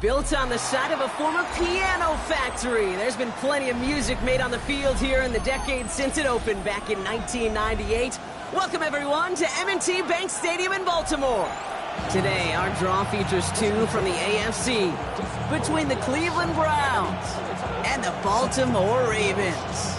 Built on the side of a former piano factory, there's been plenty of music made on the field here in the decade since it opened back in 1998. Welcome, everyone, to M&T Bank Stadium in Baltimore. Today, our draw features two from the AFC between the Cleveland Browns and the Baltimore Ravens.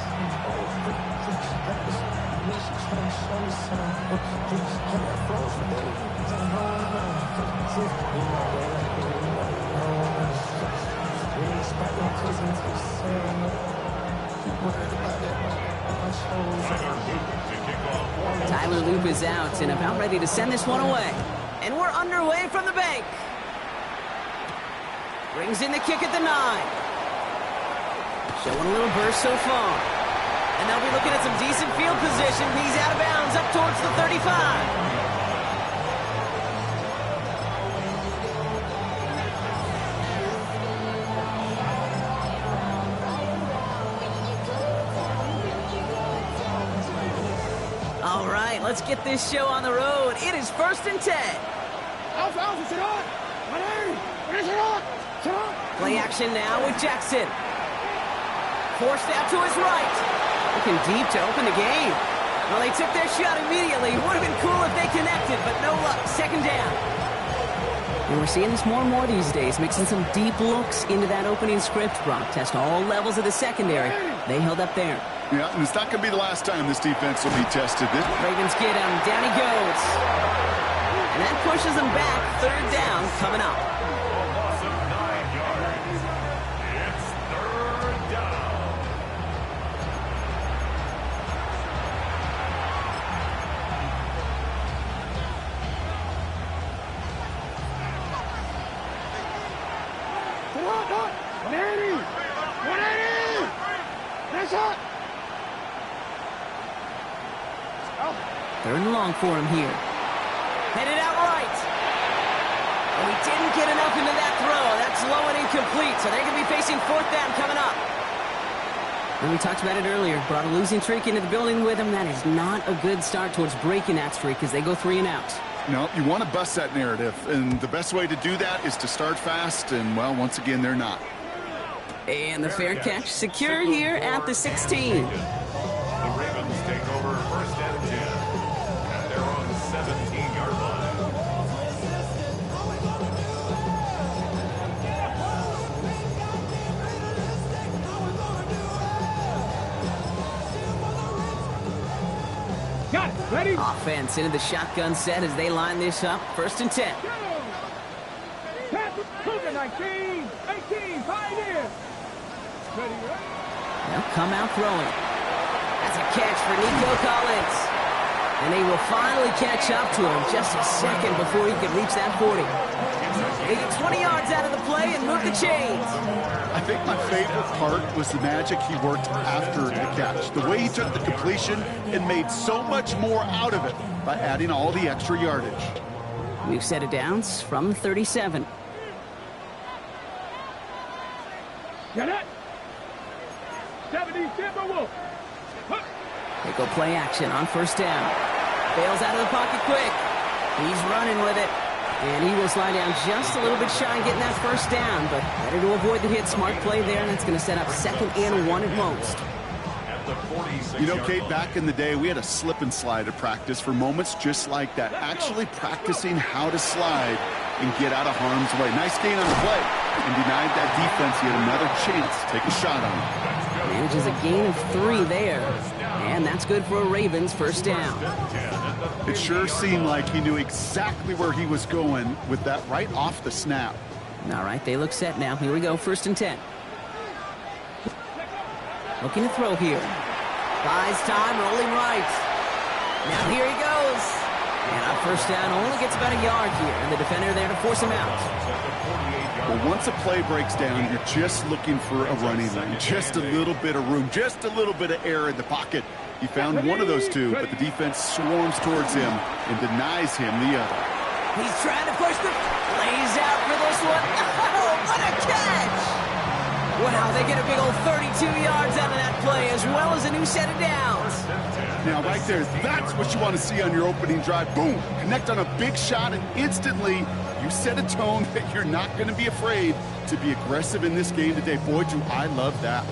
Tyler Loop is out and about ready to send this one away. And we're underway from the bank. Brings in the kick at the 9. Showing a little burst so far. And they'll be looking at some decent field position. He's out of bounds up towards the 35. All right, let's get this show on the road. It is 1st and 10. Play action now with Jackson. Forced out to his right. Looking deep to open the game. Well, they took their shot immediately. Would have been cool if they connected, but no luck. 2nd down. And we're seeing this more and more these days, mixing some deep looks into that opening script. Brock test all levels of the secondary. They held up there. Yeah, and it's not going to be the last time this defense will be tested. Ravens get him. Down he goes. And that pushes them back. 3rd down coming up. It's 3rd down. Third and long for him here. Headed out right. And he didn't get enough into that throw. That's low and incomplete, so they're going to be facing 4th down coming up. And we talked about it earlier. Brought a losing streak into the building with him. That is not a good start towards breaking that streak as they go 3 and out. No, you want to bust that narrative, and the best way to do that is to start fast, and, well, once again, they're not. And the fair catch secured here at the 16. The Ravens take over 1st and 10 at their own 17-yard line. Got it. Ready? Offense into the shotgun set as they line this up. 1st and 10. Cougar 19, 18, 5 in. Ready, ready. They'll come out throwing. That's a catch for Nico Collins. And they will finally catch up to him just a second before he could reach that 40. They get 20 yards out of the play and move the chains. I think my favorite part was the magic he worked after the catch. The way he took the completion and made so much more out of it by adding all the extra yardage. We've set it downs from 37. Got it. 70 Timberwolves. They go play action on 1st down. Bails out of the pocket quick. He's running with it. And he will slide down just a little bit shy of getting that 1st down, but better to avoid the hit. Smart play there, and that's going to set up 2nd and 1 at most. You know, Kate, back in the day, we had a slip and slide at practice for moments just like that. Actually practicing how to slide and get out of harm's way. Nice gain on the play, and denied that defense yet another chance to take a shot on him. Manages a gain of 3 there, and that's good for a Ravens 1st down. It sure seemed like he knew exactly where he was going with that right off the snap. All right, they look set now. Here we go, 1st and 10. Looking to throw here. Buys time, rolling right. Now here he goes. And on 1st down, only gets about a yard here, and the defender there to force him out. Well, once a play breaks down, you're just looking for a running lane, just a little bit of room, just a little bit of air in the pocket. He found one of those two, but the defense swarms towards him and denies him the other. He's trying to push the... Lays out for this one. Oh, what a catch! Wow, they get a big old 32 yards out of that play, as well as a new set of downs. Now, right there, that's what you want to see on your opening drive. Boom! Connect on a big shot, and instantly You set a tone that you're not going to be afraid to be aggressive in this game today. Boy, do I love that.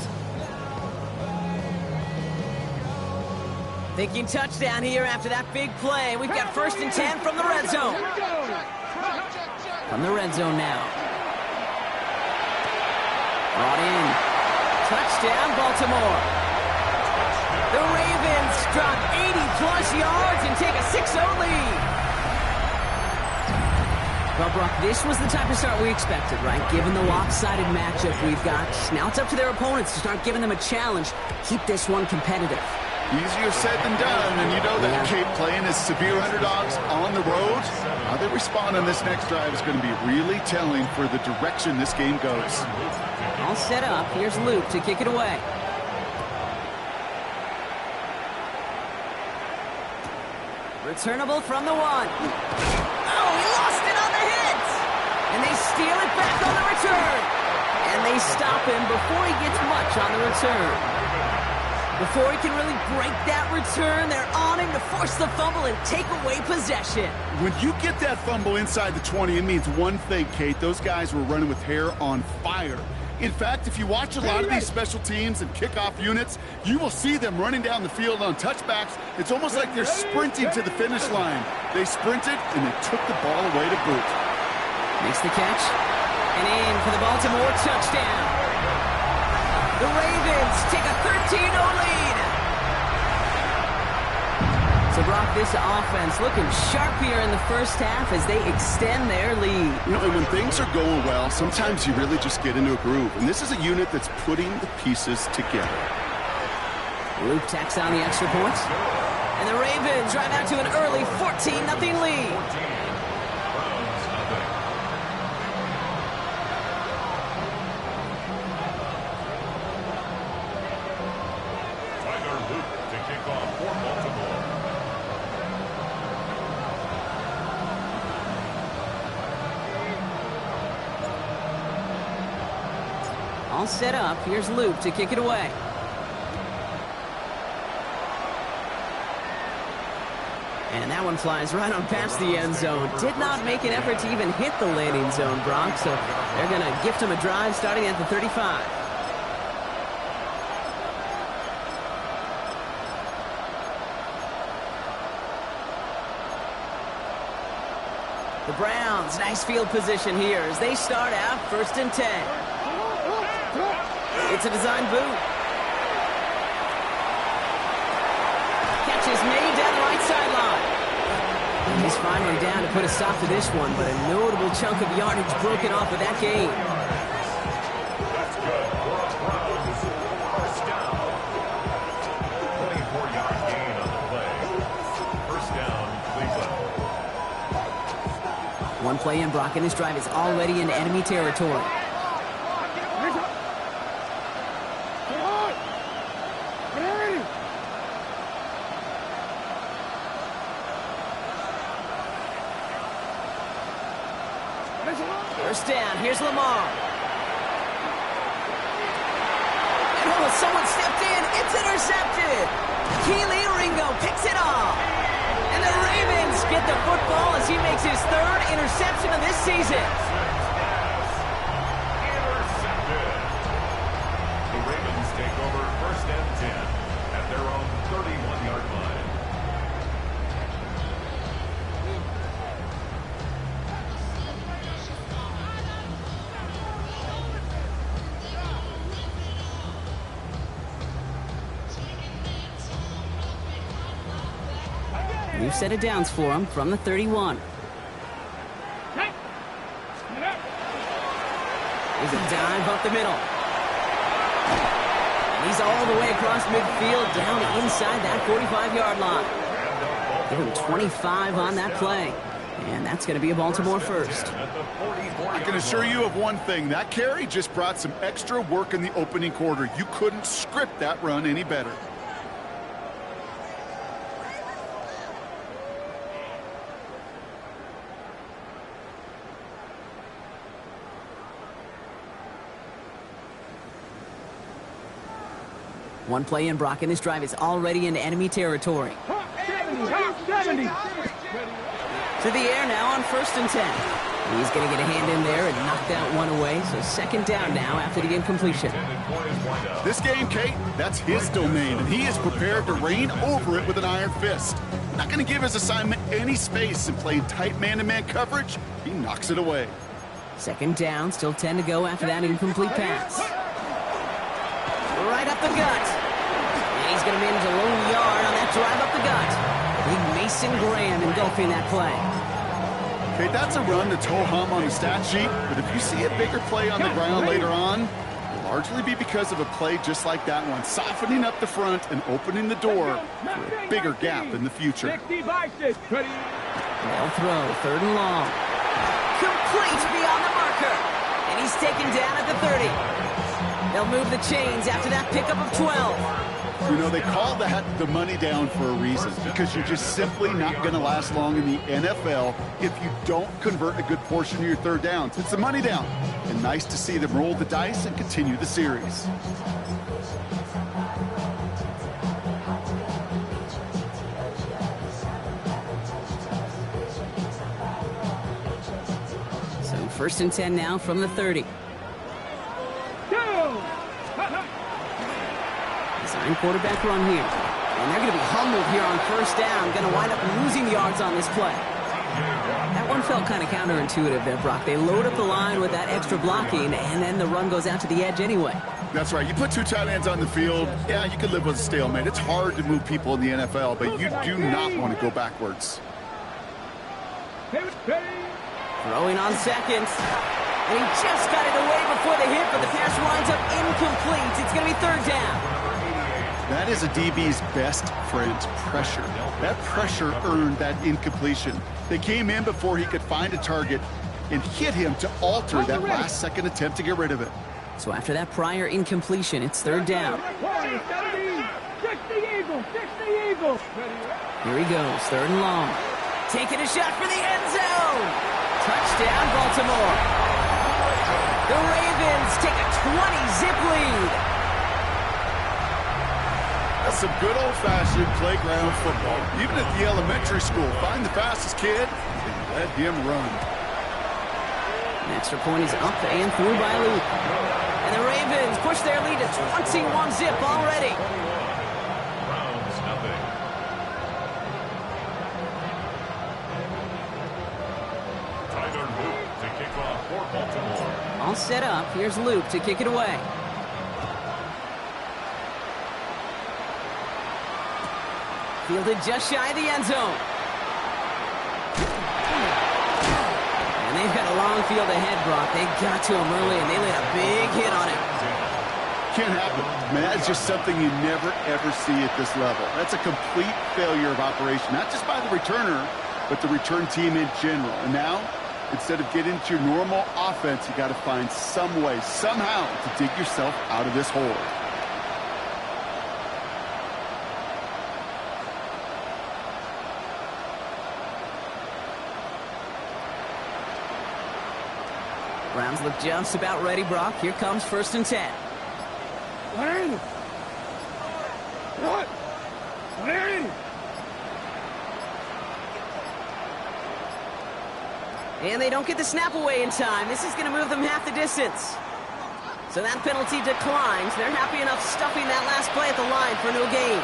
Thinking touchdown here after that big play. We've got 1st and 10 from the red zone. From the red zone now. Brought in. Touchdown, Baltimore. The Ravens drop 80-plus yards and take a 6-0 lead. Well, Brock, this was the type of start we expected, right? Given the lopsided matchup we've got. Now it's up to their opponents to start giving them a challenge. Keep this one competitive. Easier said than done, and you know that Cape playing as severe underdogs on the road. How they respond on this next drive is going to be really telling for the direction this game goes. All set up. Here's Luke to kick it away. Returnable from the 1. Oh, he lost it on the hit! And they steal it back on the return. And they stop him before he gets much on the return. Before he can really break that return, they're on him to force the fumble and take away possession. When you get that fumble inside the 20, it means one thing, Kate. Those guys were running with hair on fire. In fact, if you watch a lot of these special teams and kickoff units, you will see them running down the field on touchbacks. It's almost like they're sprinting to the finish line. They sprinted, and they took the ball away to boot. Makes the catch, and in for the Baltimore touchdown. The Ravens take a 13-0 lead. So, Brock, this offense looking sharp here in the first half as they extend their lead. You know, and when things are going well, sometimes you really just get into a groove. And this is a unit that's putting the pieces together. Luke tacks on the extra points. And the Ravens drive out to an early 14-0 lead. All set up. Here's Luke to kick it away. And that one flies right on past the end zone. Did not make an effort to even hit the landing zone, Brock. So they're going to gift him a drive starting at the 35. The Browns, nice field position here as they start out 1st and 10. It's a design boot. Catch is made down the right sideline. He's finally down to put a stop to this one, but a notable chunk of yardage broken off of that game. That's good for a Browns first down. 24-yard gain on the play. First down, Cleveland. One play in, Brock, and this drive is already in enemy territory. First down, here's Lamar. And someone stepped in, it's intercepted. Keely Ringo picks it off. And the Ravens get the football as he makes his 3rd interception of this season. Intercepted. The Ravens take over 1st and 10 at their own 31-yard line. New set of downs for him from the 31. There's a dive up the middle. And he's all the way across midfield down inside that 45-yard line. Give him 25 on that play. And that's going to be a Baltimore first. I can assure you of one thing. That carry just brought some extra work in the opening quarter. You couldn't script that run any better. One play in, Brock, and this drive is already in enemy territory. 70. To the air now on 1st and 10. He's going to get a hand in there and knock that one away. So second down now after the incompletion. This game, Kate, that's his domain, and he is prepared to reign over it with an iron fist. Not going to give his assignment any space, and playing tight man-to-man coverage, he knocks it away. Second down, still 10 to go after that incomplete pass. Right up the gut. And he's going to manage a lone yard on that drive up the gut. Big Mason Graham engulfing that play. Okay, that's a run that's ho-hum on the stat sheet, but if you see a bigger play on the ground later on, it'll largely be because of a play just like that one, softening up the front and opening the door for a bigger gap in the future. They'll throw, third and long. Complete beyond the marker. And he's taken down at the 30. They'll move the chains after that pickup of 12. You know, they call that the money down for a reason, because you're just simply not going to last long in the NFL if you don't convert a good portion of your third downs. It's the money down. And nice to see them roll the dice and continue the series. So first and 10 now from the 30. Design quarterback run here. And they're going to be humbled here on first down. Going to wind up losing yards on this play. That one felt kind of counterintuitive there, Brock. They load up the line with that extra blocking, and then the run goes out to the edge anyway. That's right. You put two tight ends on the field, yeah, you can live with a stalemate. It's hard to move people in the NFL, but you do not want to go backwards. Throwing on seconds. And he just got it away before the hit, but the pass winds up incomplete. It's going to be third down. That is a DB's best friend, pressure. That pressure earned that incompletion. They came in before he could find a target and hit him to alter that last-second attempt to get rid of it. So after that prior incompletion, it's third down. Here he goes, third and long. Taking a shot for the end zone. Touchdown, Baltimore. The Ravens take a 20-zip lead. That's some good old-fashioned playground football. Even at the elementary school, find the fastest kid and let him run. An extra point is up and through by Luke. And the Ravens push their lead to 21-zip already. Browns nothing. Tyler Luke to kick off for Baltimore. All set up. Here's Luke to kick it away. Fielded just shy of the end zone. And they've got a long field ahead, Brock. They got to him early, and they laid a big hit on him. Can't happen. Man, that's just something you never, ever see at this level. That's a complete failure of operation, not just by the returner, but the return team in general. And now, instead of getting into your normal offense, you got to find some way, somehow, to dig yourself out of this hole. Browns look just about ready, Brock. Here comes first and 10. And they don't get the snap away in time. This is going to move them half the distance. So that penalty declines. They're happy enough stuffing that last play at the line for no gain.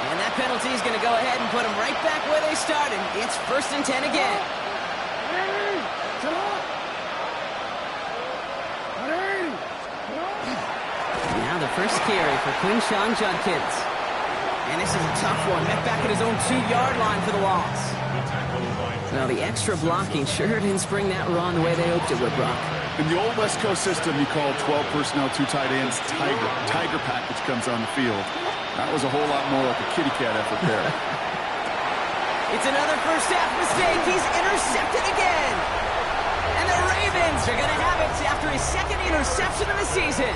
And that penalty is going to go ahead and put them right back where they started. It's first and 10 again. Now the first carry for Quinshon Judkins. And this is a tough one. Met back at his own 2-yard line for the loss. Now the extra blocking sure didn't spring that run the way they hoped it would, Brock. In the old West Coast system, you call 12 personnel, 2 tight ends, Tiger. Tiger package comes on the field. That was a whole lot more like a kitty cat effort there. It's another first half mistake. He's intercepted again. And the Ravens are going to have it after his second interception of the season.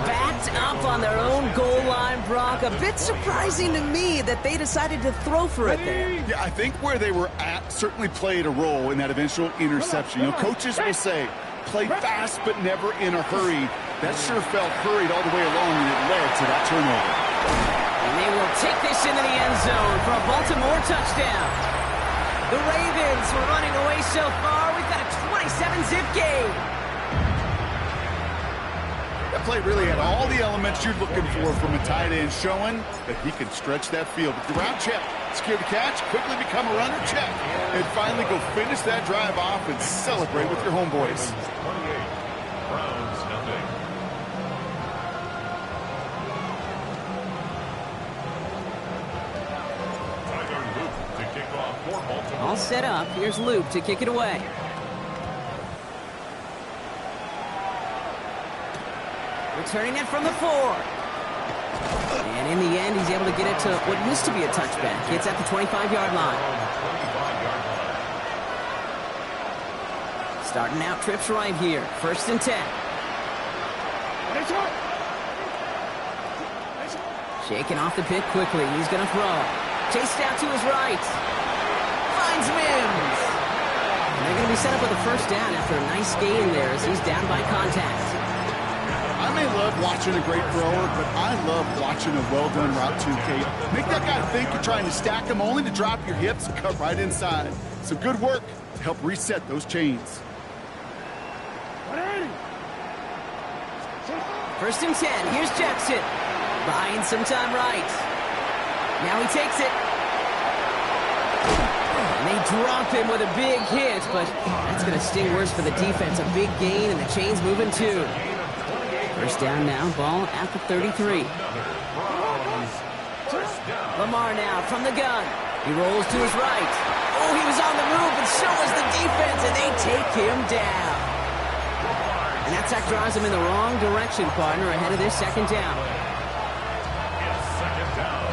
Backed up on their own goal line, Brock. A bit surprising to me that they decided to throw for it there. Yeah, I think where they were at certainly played a role in that eventual interception. You know, coaches will say, play fast but never in a hurry. That sure felt hurried all the way along, and it led to that turnover. And they will take this into the end zone for a Baltimore touchdown. The Ravens were running away so far. We've got a 27-zip game. That play really had all the elements you're looking for from a tight end, showing that he can stretch that field. With the route check, secure the catch, quickly become a runner check, and finally go finish that drive off and celebrate with your homeboys. 28, Browns nothing. Tyler Luke to kick off for Baltimore. All set up. Here's Luke to kick it away. Returning it from the 4. And in the end, he's able to get it to what used to be a touchback. It's at the 25-yard line. Starting out trips right here. 1st and 10. Shaking off the pick quickly. He's going to throw. Chased out to his right. Finds Mims. And they're going to be set up with a 1st down after a nice gain there as he's down by contact. I may love watching a great thrower, but I love watching a well-done route too, Kate. Make that guy think you're trying to stack him only to drop your hips and cut right inside. Some good work to help reset those chains. 1st and 10. Here's Jackson. Buying some time right. Now he takes it. And they drop him with a big hit, but that's going to sting worse for the defense. A big gain, and the chain's moving too. 1st down now, ball at the 33. Lamar now from the gun. He rolls to his right. Oh, he was on the move, but so was the defense, and they take him down. And that sack drives him in the wrong direction, partner, ahead of this 2nd down. It's 2nd down.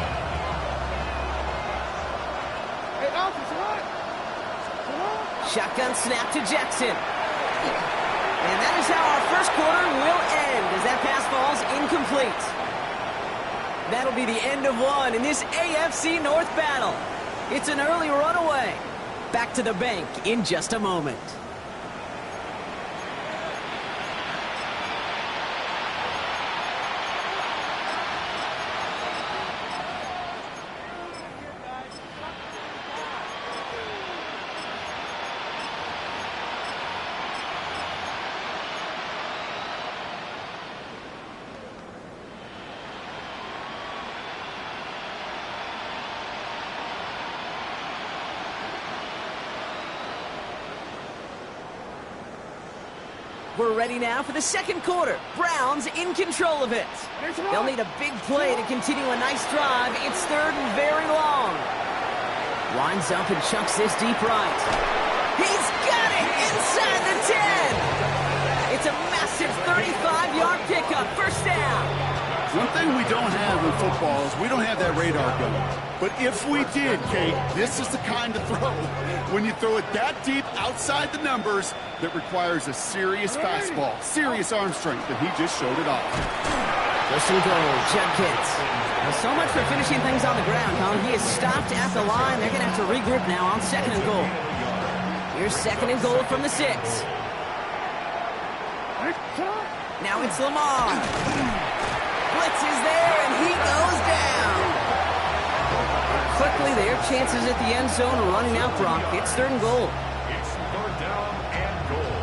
Hey, Alfred, Shotgun snap to Jackson. And that is how our 1st quarter will end as that pass falls incomplete. That'll be the end of one in this AFC North battle. It's an early runaway. Back to the bank in just a moment. We're ready now for the 2nd quarter. Browns in control of it. They'll need a big play to continue a nice drive. It's 3rd and very long. Winds up and chucks this deep right. He's got it inside the 10. It's a massive 35-yard pickup. 1st down. One thing we don't have in football is we don't have that radar gun. But if we did, Kate, this is the kind of throw, when you throw it that deep outside the numbers, that requires a serious fastball, serious arm strength, and he just showed it off. 1st and goal, Judkins. Well, so much for finishing things on the ground, huh? He is stopped at the line. They're going to have to regroup now on 2nd and goal. Here's 2nd and goal from the 6. Now it's Lamar. Blitz is there, and he goes down. Quickly, their chances at the end zone are running out, Brock. It's 3rd and goal. It's 3rd down and goal.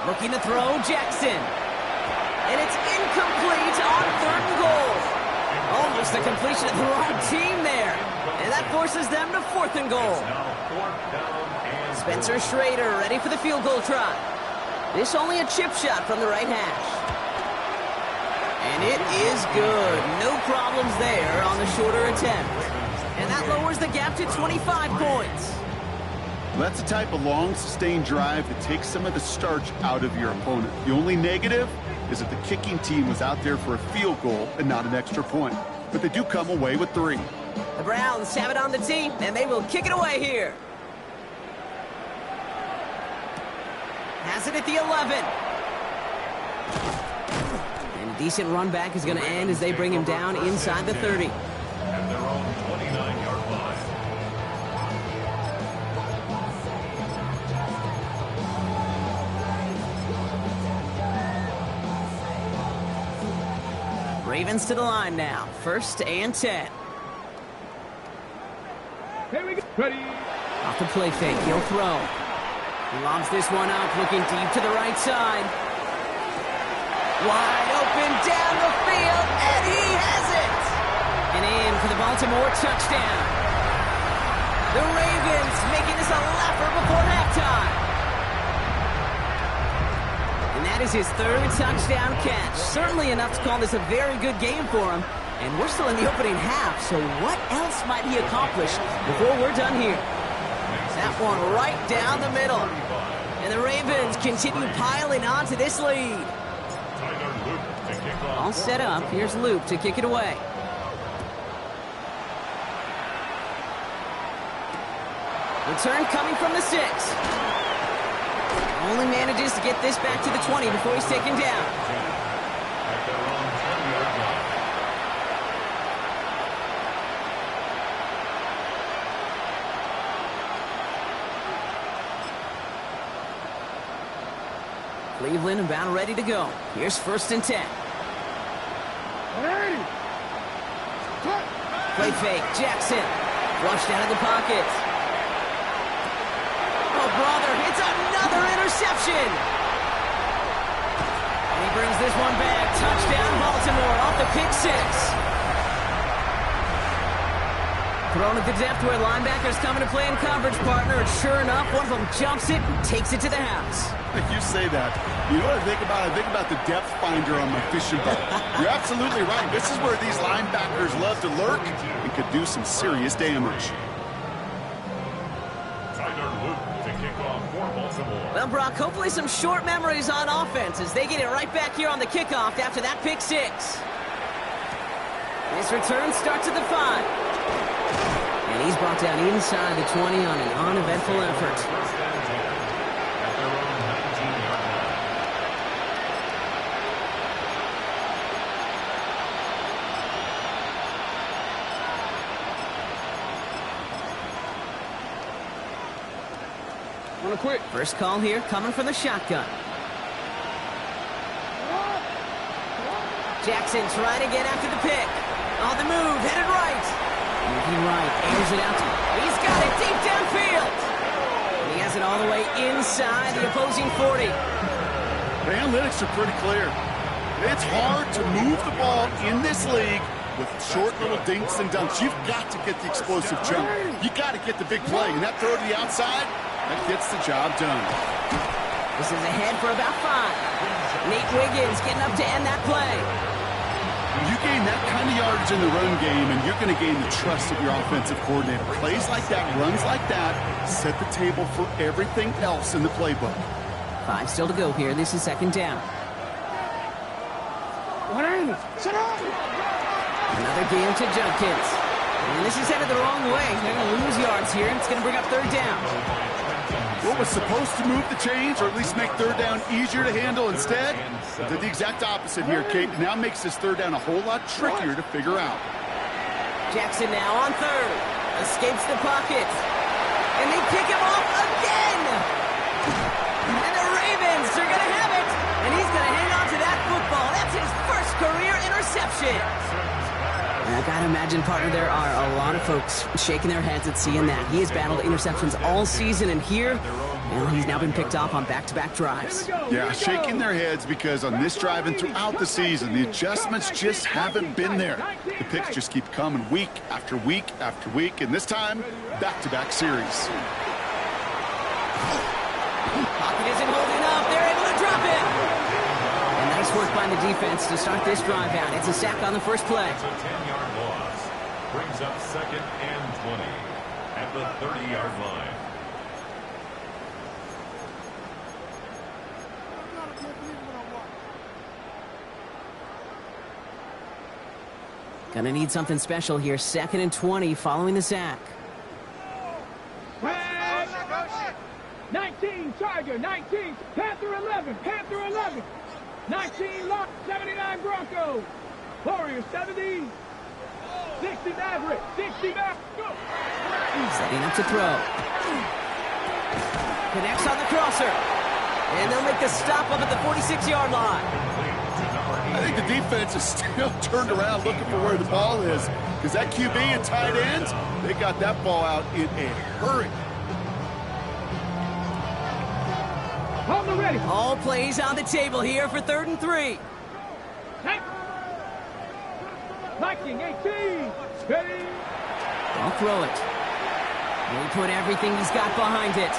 Looking to throw, Jackson. And it's incomplete on 3rd and goal. Almost a completion of the wrong team there. And that forces them to 4th and goal. Spencer Schrader ready for the field goal try. This only a chip shot from the right hash. And it is good. No problems there on the shorter attempt. And that lowers the gap to 25 points. That's the type of long, sustained drive that takes some of the starch out of your opponent. The only negative is that the kicking team was out there for a field goal and not an extra point. But they do come away with 3. The Browns have it on the tee, and they will kick it away here. Has it at the 11. And a decent run back is going to end as they bring him down inside the 30. At their own 29-yard line. Ravens to the line now. 1st and 10. Here we go. Ready. Off the play fake. He'll throw. He lobs this one up, looking deep to the right side. Wide open down the field, and he has it! And in for the Baltimore touchdown. The Ravens making this a laugher before halftime. And that is his 3rd touchdown catch. Certainly enough to call this a very good game for him. And we're still in the opening half, so what else might he accomplish before we're done here? That one right down the middle. And the Ravens continue piling on to this lead. All set up. Here's Luke to kick it away. Return coming from the 6. Only manages to get this back to the 20 before he's taken down. Cleveland about ready to go. Here's 1st and 10. Play fake. Jackson. Flushed out of the pocket. Oh, brother. It's another interception. And he brings this one back. Touchdown, Baltimore off the pick 6. Thrown at the depth where linebackers coming to play in coverage, partner. And sure enough, one of them jumps it and takes it to the house. You say that. You know what I think about? I think about the depth finder on my fishing boat. You're absolutely right. This is where these linebackers love to lurk and could do some serious damage. Tyler Luke to kick off for Baltimore. Well, Brock, hopefully some short memories on offense as they get it right back here on the kickoff after that pick 6. This return starts at the 5. And he's brought down inside the 20 on an uneventful effort. First and 10 at their own 19-yard line. Wanna quit? First call here coming from the shotgun. Jackson trying to get after the pick. On the move, headed right. Moving right, airs it out. He's got it deep downfield. And he has it all the way inside the opposing 40. The analytics are pretty clear. It's hard to move the ball in this league with short little dinks and dunks. You've got to get the explosive jump. You got to get the big play. And that throw to the outside, that gets the job done. This is ahead for about 5. Nate Wiggins getting up to end that play. You gain that kind of yardage in the run game, and you're going to gain the trust of your offensive coordinator. Plays like that, runs like that, set the table for everything else in the playbook. 5 still to go here. This is 2nd down. Another game to Judkins. And this is headed the wrong way. They're going to lose yards here, and it's going to bring up 3rd down. What was supposed to move the chains, or at least make 3rd down easier to handle instead, did the exact opposite here, Kate. Now makes this 3rd down a whole lot trickier to figure out. Jackson now on 3rd. Escapes the pocket. And they pick him off again. And the Ravens are going to have it. And he's going to hang on to that football. That's his first career interception. And I got to imagine, partner, there are a lot of folks shaking their heads at seeing that. He has battled interceptions all season, and here, well, he's now been picked off on back-to-back drives. Yeah, shaking their heads because on this drive and throughout the season, the adjustments just haven't been there. The picks just keep coming week after week after week, and this time, back-to-back series. Pocket isn't holding up. They're able to drop it. And nice work by the defense to start this drive out. It's a sack on the first play. It's a 10-yard loss. Brings up 2nd and 20 at the 30-yard line. Gonna need something special here. 2nd and 20 following the sack. 19, Charger, 19, Panther 11, Panther 11, 19, Lock, 79 Broncos, Warriors 70, 60 Maverick, 60 Maverick, go! Setting up to throw. Connects on the crosser. And they'll make the stop up at the 46-yard line. To number I think the defense is still turned around looking for where the ball is, because that QB and tight ends, they got that ball out in a hurry. Hold the ready. All plays on the table here for 3rd and 3. Viking 18. Ready. Don't throw it. He'll put everything he's got behind it.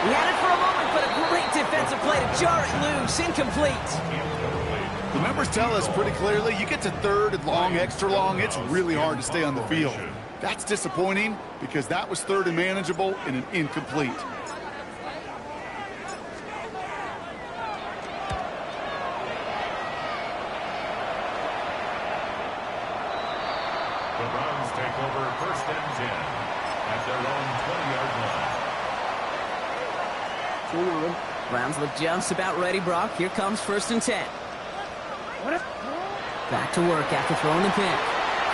He had it for a moment, but a great defensive play to jar it loose. Incomplete. The numbers tell us pretty clearly, you get to 3rd and long, extra long, it's really hard to stay on the field. That's disappointing because that was 3rd and manageable and an incomplete. The Browns take over 1st and 10 at their own 20-yard line. Browns look just about ready, Brock. Here comes 1st and 10. Back to work after throwing the pick.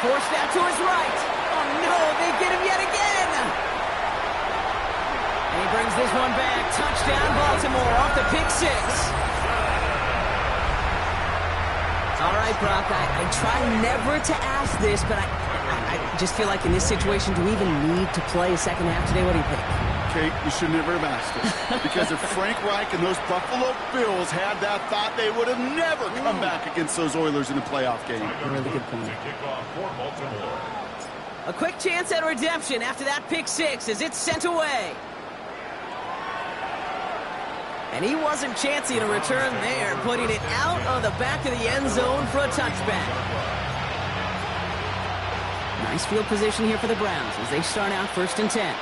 Forced out to his right. Oh, no, they get him yet again. And he brings this one back. Touchdown, Baltimore, off the pick 6. All right, Brock, I try never to ask this, but I just feel like in this situation, do we even need to play a second half today? What do you think? Kate, you should never have asked it. Because if Frank Reich and those Buffalo Bills had that thought, they would have never come back against those Oilers in a playoff game. Really good point. A quick chance at redemption after that pick 6 as it's sent away. And he wasn't chancing a return there, putting it out of the back of the end zone for a touchback. Nice field position here for the Browns as they start out 1st and 10.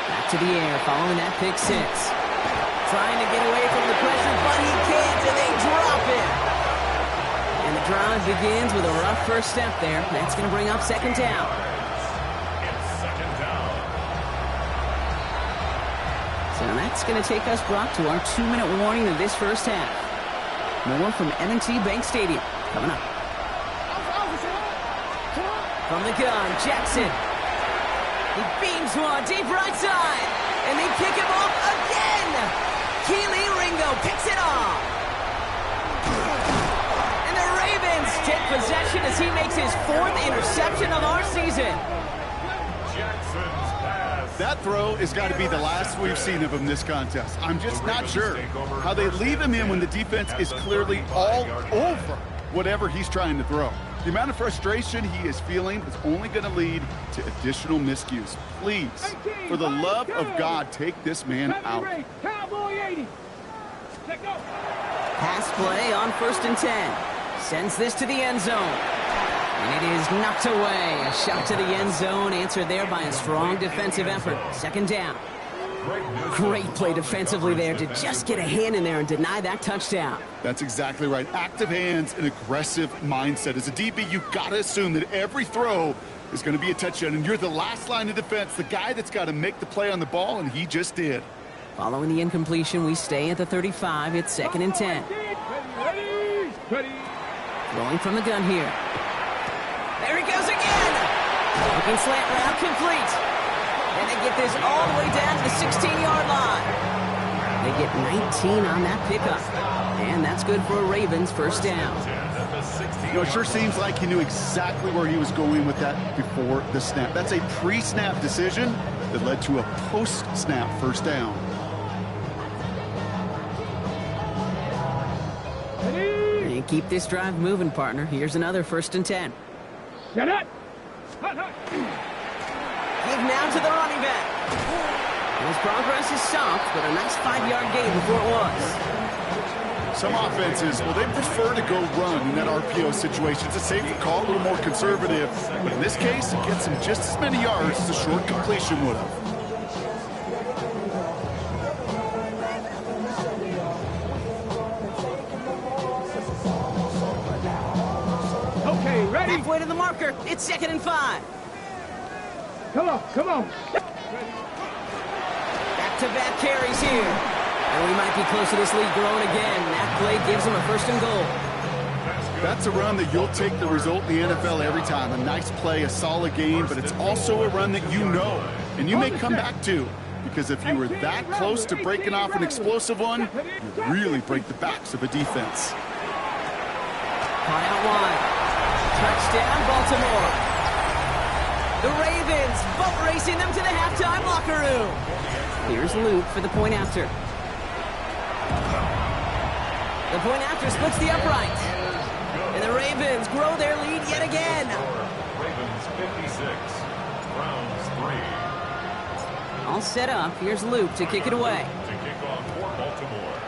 Back to the air following that pick 6. Trying to get away from the pressure, but he can't, and they drop it. And the drive begins with a rough first step there. That's going to bring up 2nd down. It's 2nd down. So that's going to take us, Brock, to our 2-minute warning of this first half. More from M&T Bank Stadium coming up. From the gun, Jackson. He beams one deep right side. And they pick him off again. Keely Ringo picks it off. And the Ravens take possession as he makes his 4th interception of our season. Jackson's pass. That throw has got to be the last we've seen of him this contest. I'm just not sure how they leave him in when the defense is clearly all over whatever he's trying to throw. The amount of frustration he is feeling is only going to lead to additional miscues. Please, for the love of God, take this man out. Cowboy 80. Pass play on 1st and 10. Sends this to the end zone. And it is knocked away. A shot to the end zone, answered there by a strong defensive effort. 2nd down. Great play defensively there to just get a hand in there and deny that touchdown. That's exactly right. Active hands and aggressive mindset. As a DB, you've got to assume that every throw is going to be a touchdown, and you're the last line of defense, the guy that's got to make the play on the ball, and he just did. Following the incompletion, we stay at the 35. It's 2nd and 10. Ready. Rolling from the gun here. There he goes again. Looking slant route complete. And they get this all the way down to the 16-yard line. They get 19 on that pickup. And that's good for a Ravens 1st down. You know, it sure seems like he knew exactly where he was going with that before the snap. That's a pre-snap decision that led to a post-snap 1st down. And keep this drive moving, partner. Here's another 1st and 10. Get it. Give now to the running back. And his progress is stopped, but a nice 5-yard gain before it was. Some offenses, well, they prefer to go run in that RPO situation. It's a safer call, a little more conservative. But in this case, it gets him just as many yards as a short completion would have. Okay, ready. Halfway to the marker. It's 2nd and 5. Come on. Back-to-back carries here. And we might be close to this lead growing again. That play gives him a 1st and goal. That's a run that you'll take the result in the NFL every time. A nice play, a solid game, but it's also a run that you know, and you may come back to. because if you were that close to breaking off an explosive one, you'd really break the backs of a defense. Caught out wide. Touchdown, Baltimore. The Ravens boat racing them to the halftime locker room. Here's Luke for the point after. The point after splits the upright. And the Ravens grow their lead yet again. Ravens 56, Browns 3. All set up. Here's Luke to kick it away. To kick off for Baltimore.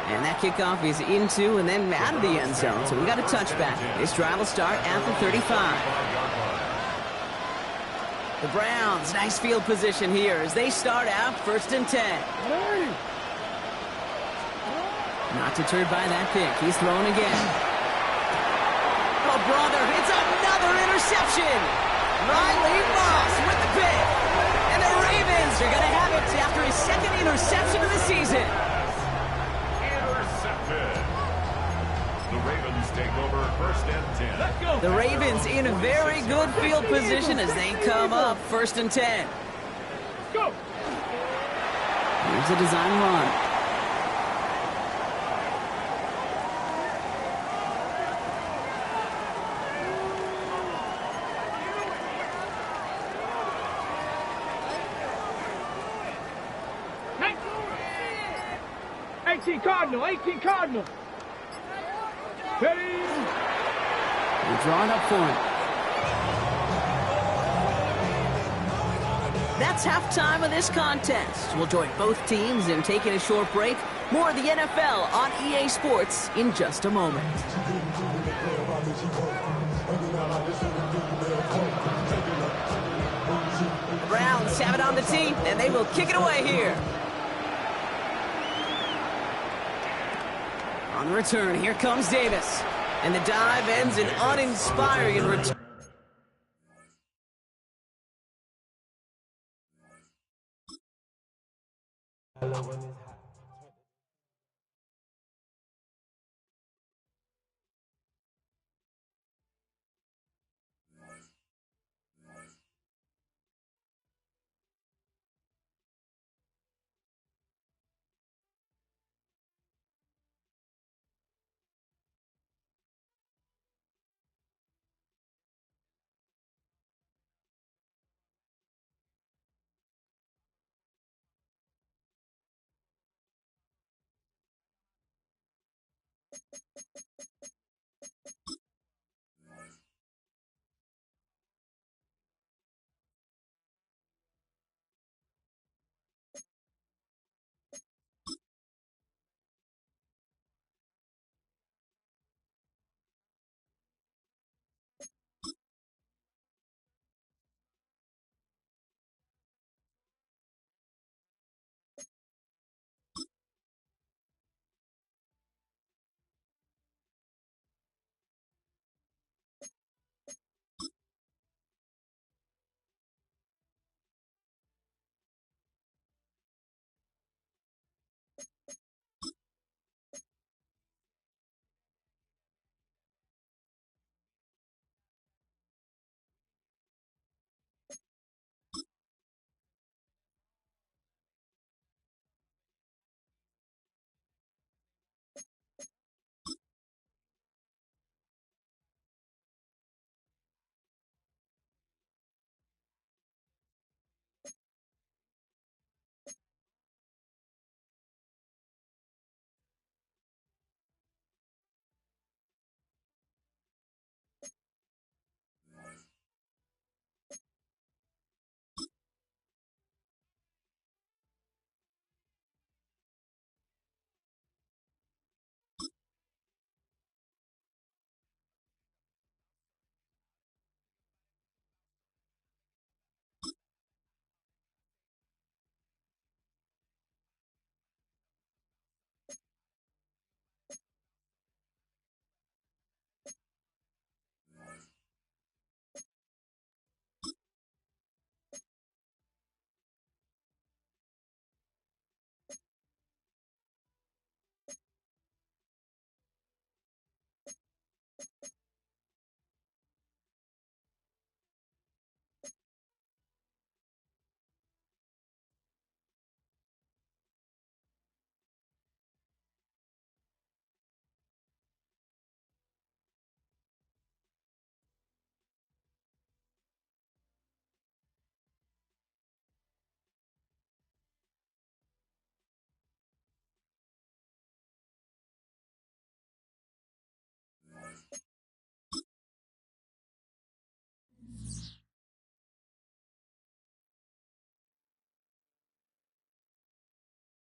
And that kickoff is into and then out of the end zone. So we got a touchback. This drive will start at the 35. The Browns, nice field position here as they start out 1st and 10. Not deterred by that pick. He's thrown again. Oh, brother, it's another interception. Riley Moss with the pick. And the Ravens are going to have it after his 2nd interception of the season. Intercepted. The Ravens take over 1st and 10. Let's go. The Ravens in a very good field position as they come up 1st and 10. Go. Here's a design run. Hey. 18 Cardinal, 18 Cardinal. Ready? We're drawing up for him. That's halftime of this contest. We'll join both teams in taking a short break. More of the NFL on EA Sports in just a moment. The Browns have it on the tee, and they will kick it away here. On the return, here comes Davis. And the dive ends in uninspiring return.